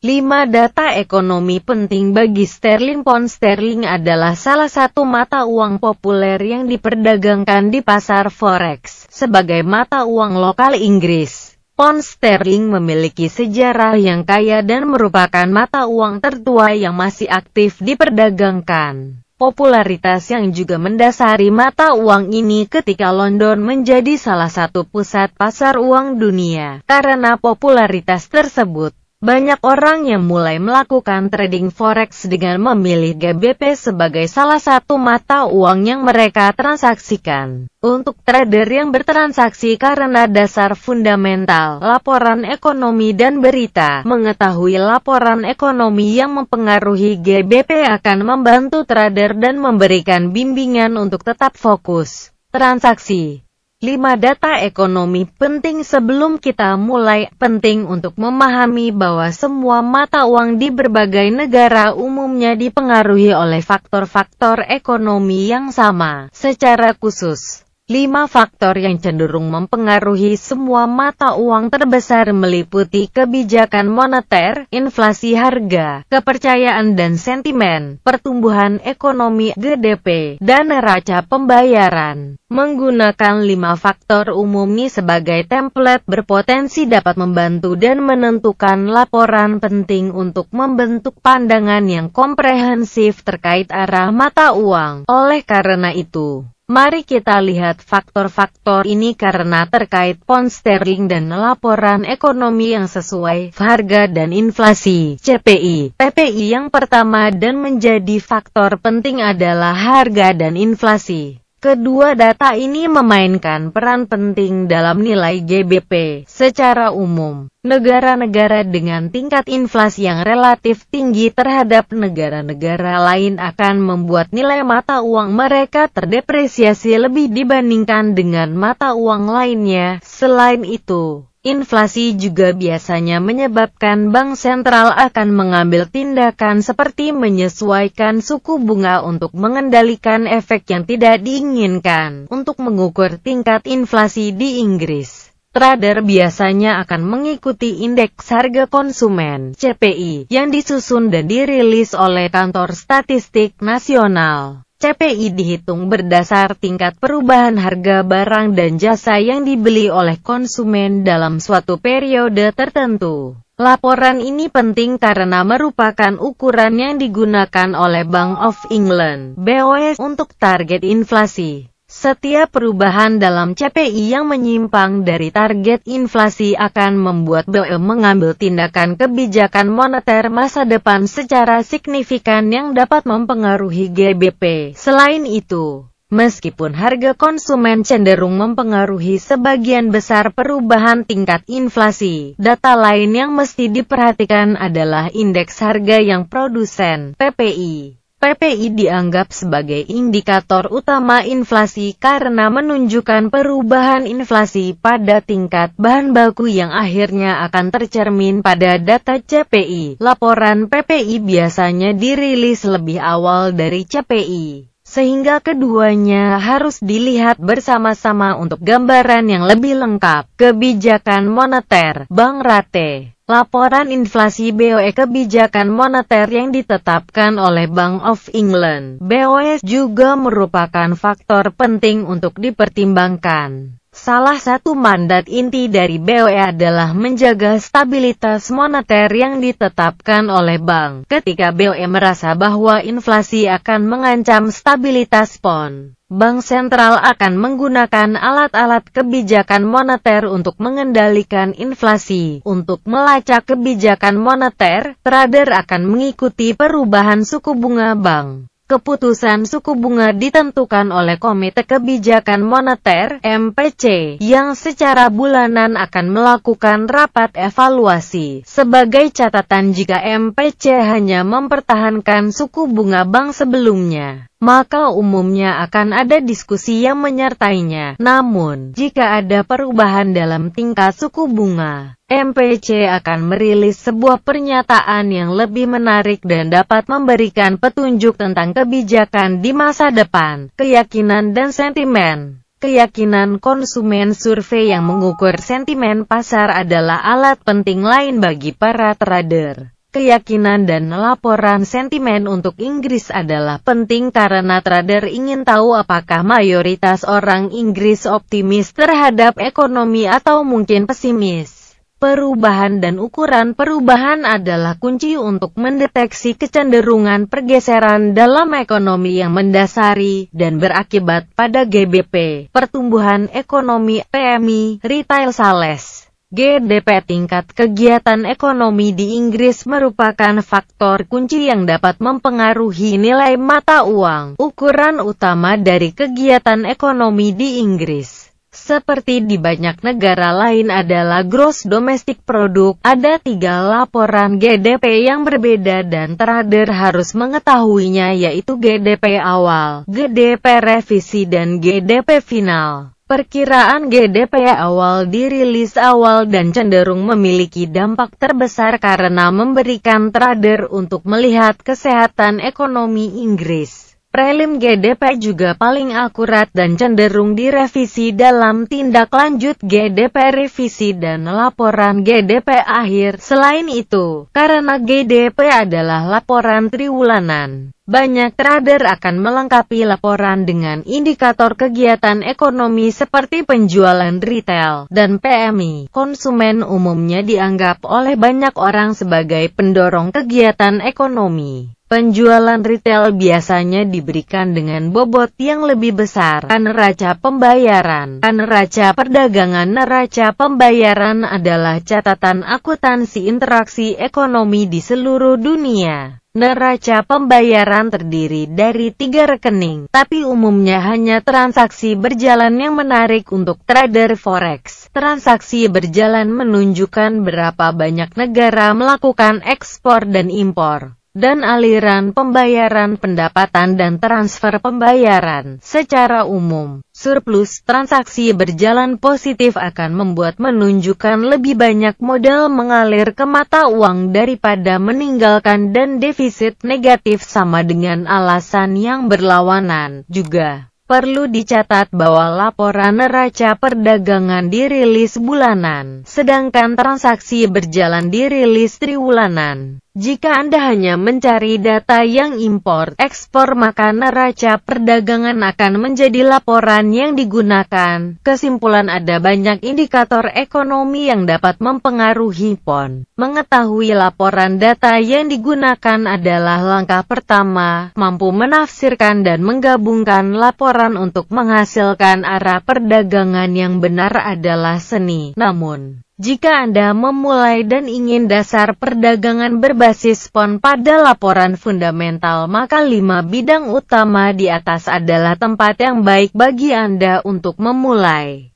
5 data ekonomi penting bagi sterling. Pound sterling adalah salah satu mata uang populer yang diperdagangkan di pasar forex sebagai mata uang lokal Inggris. Pound sterling memiliki sejarah yang kaya dan merupakan mata uang tertua yang masih aktif diperdagangkan. Popularitas yang juga mendasari mata uang ini ketika London menjadi salah satu pusat pasar uang dunia. Karena popularitas tersebut, banyak orang yang mulai melakukan trading forex dengan memilih GBP sebagai salah satu mata uang yang mereka transaksikan. Untuk trader yang bertransaksi karena dasar fundamental, laporan ekonomi dan berita, mengetahui laporan ekonomi yang mempengaruhi GBP akan membantu trader dan memberikan bimbingan untuk tetap fokus transaksi. 5 data ekonomi penting sebelum kita mulai. Penting untuk memahami bahwa semua mata uang di berbagai negara umumnya dipengaruhi oleh faktor-faktor ekonomi yang sama. Secara khusus, 5 faktor yang cenderung mempengaruhi semua mata uang terbesar meliputi kebijakan moneter, inflasi harga, kepercayaan dan sentimen, pertumbuhan ekonomi GDP, dan neraca pembayaran. Menggunakan 5 faktor umum ini sebagai template berpotensi dapat membantu dan menentukan laporan penting untuk membentuk pandangan yang komprehensif terkait arah mata uang. Oleh karena itu, mari kita lihat faktor-faktor ini karena terkait pound sterling dan laporan ekonomi yang sesuai harga dan inflasi (CPI). PPI yang pertama dan menjadi faktor penting adalah harga dan inflasi. Kedua data ini memainkan peran penting dalam nilai GBP. Secara umum, negara-negara dengan tingkat inflasi yang relatif tinggi terhadap negara-negara lain akan membuat nilai mata uang mereka terdepresiasi lebih dibandingkan dengan mata uang lainnya. Selain itu, inflasi juga biasanya menyebabkan bank sentral akan mengambil tindakan seperti menyesuaikan suku bunga untuk mengendalikan efek yang tidak diinginkan. Untuk mengukur tingkat inflasi di Inggris, trader biasanya akan mengikuti indeks harga konsumen (CPI) yang disusun dan dirilis oleh Kantor Statistik Nasional. CPI dihitung berdasar tingkat perubahan harga barang dan jasa yang dibeli oleh konsumen dalam suatu periode tertentu. Laporan ini penting karena merupakan ukuran yang digunakan oleh Bank of England (BOE) untuk target inflasi. Setiap perubahan dalam CPI yang menyimpang dari target inflasi akan membuat BOE mengambil tindakan kebijakan moneter masa depan secara signifikan yang dapat mempengaruhi GBP. Selain itu, meskipun harga konsumen cenderung mempengaruhi sebagian besar perubahan tingkat inflasi, data lain yang mesti diperhatikan adalah indeks harga yang produsen (PPI). PPI dianggap sebagai indikator utama inflasi karena menunjukkan perubahan inflasi pada tingkat bahan baku yang akhirnya akan tercermin pada data CPI. Laporan PPI biasanya dirilis lebih awal dari CPI, sehingga keduanya harus dilihat bersama-sama untuk gambaran yang lebih lengkap. Kebijakan moneter, Bank Rate. Laporan inflasi BOE. Kebijakan moneter yang ditetapkan oleh Bank of England (BOE) juga merupakan faktor penting untuk dipertimbangkan. Salah satu mandat inti dari BOE adalah menjaga stabilitas moneter yang ditetapkan oleh bank. Ketika BOE merasa bahwa inflasi akan mengancam stabilitas pound, Bank sentral akan menggunakan alat-alat kebijakan moneter untuk mengendalikan inflasi. Untuk melacak kebijakan moneter, trader akan mengikuti perubahan suku bunga bank. Keputusan suku bunga ditentukan oleh Komite Kebijakan Moneter (MPC) yang secara bulanan akan melakukan rapat evaluasi. Sebagai catatan, jika MPC hanya mempertahankan suku bunga bank sebelumnya, maka umumnya akan ada diskusi yang menyertainya. Namun, jika ada perubahan dalam tingkat suku bunga, MPC akan merilis sebuah pernyataan yang lebih menarik dan dapat memberikan petunjuk tentang kebijakan di masa depan. Keyakinan dan sentimen. Keyakinan konsumen. Survei yang mengukur sentimen pasar adalah alat penting lain bagi para trader. Keyakinan dan laporan sentimen untuk Inggris adalah penting karena trader ingin tahu apakah mayoritas orang Inggris optimis terhadap ekonomi atau mungkin pesimis. Perubahan dan ukuran perubahan adalah kunci untuk mendeteksi kecenderungan pergeseran dalam ekonomi yang mendasari dan berakibat pada GBP, pertumbuhan ekonomi, PMI, retail sales. GDP. Tingkat kegiatan ekonomi di Inggris merupakan faktor kunci yang dapat mempengaruhi nilai mata uang. Ukuran utama dari kegiatan ekonomi di Inggris, seperti di banyak negara lain, adalah Gross Domestic Product. Ada 3 laporan GDP yang berbeda dan trader harus mengetahuinya, yaitu GDP awal, GDP revisi dan GDP final. Perkiraan GDP awal dirilis awal dan cenderung memiliki dampak terbesar karena memberikan trader untuk melihat kesehatan ekonomi Inggris. Prelim GDP juga paling akurat dan cenderung direvisi dalam tindak lanjut GDP revisi dan laporan GDP akhir. Selain itu, karena GDP adalah laporan triwulanan, banyak trader akan melengkapi laporan dengan indikator kegiatan ekonomi seperti penjualan retail dan PMI. Konsumen umumnya dianggap oleh banyak orang sebagai pendorong kegiatan ekonomi. Penjualan retail biasanya diberikan dengan bobot yang lebih besar. Neraca pembayaran. Neraca perdagangan. Neraca pembayaran adalah catatan akuntansi interaksi ekonomi di seluruh dunia. Neraca pembayaran terdiri dari 3 rekening, tapi umumnya hanya transaksi berjalan yang menarik untuk trader forex. Transaksi berjalan menunjukkan berapa banyak negara melakukan ekspor dan impor, dan aliran pembayaran pendapatan dan transfer pembayaran. Secara umum, surplus transaksi berjalan positif akan membuat menunjukkan lebih banyak modal mengalir ke mata uang daripada meninggalkan, dan defisit negatif sama dengan alasan yang berlawanan. Juga perlu dicatat bahwa laporan neraca perdagangan dirilis bulanan, sedangkan transaksi berjalan dirilis triwulanan. Jika Anda hanya mencari data yang import-ekspor, maka neraca perdagangan akan menjadi laporan yang digunakan. Kesimpulan: ada banyak indikator ekonomi yang dapat mempengaruhi PON. Mengetahui laporan data yang digunakan adalah langkah pertama. Mampu menafsirkan dan menggabungkan laporan untuk menghasilkan arah perdagangan yang benar adalah seni. Namun, jika Anda memulai dan ingin dasar perdagangan berbasis PON pada laporan fundamental, maka 5 bidang utama di atas adalah tempat yang baik bagi Anda untuk memulai.